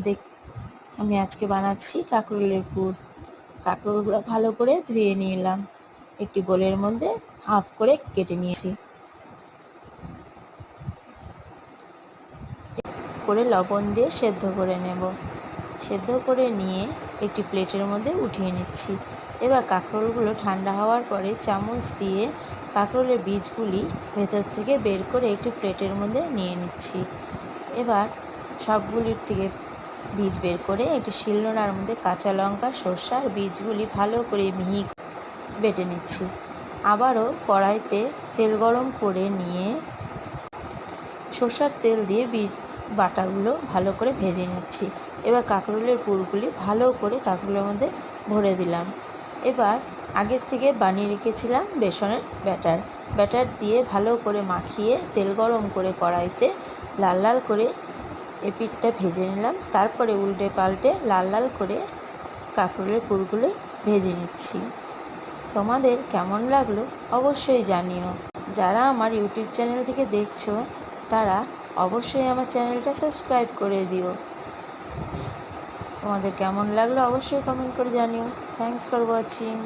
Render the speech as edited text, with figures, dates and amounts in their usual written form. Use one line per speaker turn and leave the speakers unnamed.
দেখ আমি আজকে বানাচ্ছি কাঁকরোলের পুর। কাঁকরোলগুলো ভালো করে ধুয়ে নিলাম, একটি বোলের মধ্যে হাফ করে কেটে নিয়েছি, করে লবণ দিয়ে সেদ্ধ করে নেব। সেদ্ধ করে নিয়ে একটি প্লেটের মধ্যে উঠিয়ে নিচ্ছি। এবার কাঁকরোলগুলো ঠান্ডা হওয়ার পরে চামচ দিয়ে কাঁকরোলের বীজগুলি ভেতর থেকে বের করে একটি প্লেটের মধ্যে নিয়ে নিচ্ছি। এবার সবগুলির থেকে বীজ বের করে একটি শিলনোড়ার মধ্যে কাঁচা লঙ্কা, সরষার বীজগুলি ভালো করে মিহি বেটে নিচ্ছি। আবারও কড়াইতে তেল গরম করে নিয়ে সরষার তেল দিয়ে বীজ বাটাগুলো ভালো করে ভেজে নিচ্ছি। এবার কাঁকরোলের পুরগুলি ভালো করে কাঁকরোলের মধ্যে ভরে দিলাম। এবার আগের থেকে বানিয়ে রেখেছিলাম বেসনের ব্যাটার দিয়ে ভালো করে মাখিয়ে তেল গরম করে কড়াইতে লাল লাল করে এপিঠটা ভেজে নিলাম। তারপরে উল্টে পাল্টে লাল লাল করে কাঁকরোলের পুরগুলো ভেজে নিচ্ছি। তোমাদের কেমন লাগলো অবশ্যই জানিও। যারা আমার ইউটিউব চ্যানেল থেকে দেখছো তারা অবশ্যই আমার চ্যানেলটা সাবস্ক্রাইব করে দিও। তোমাদের কেমন লাগলো অবশ্যই কমেন্ট করে জানিও। Thanks for watching.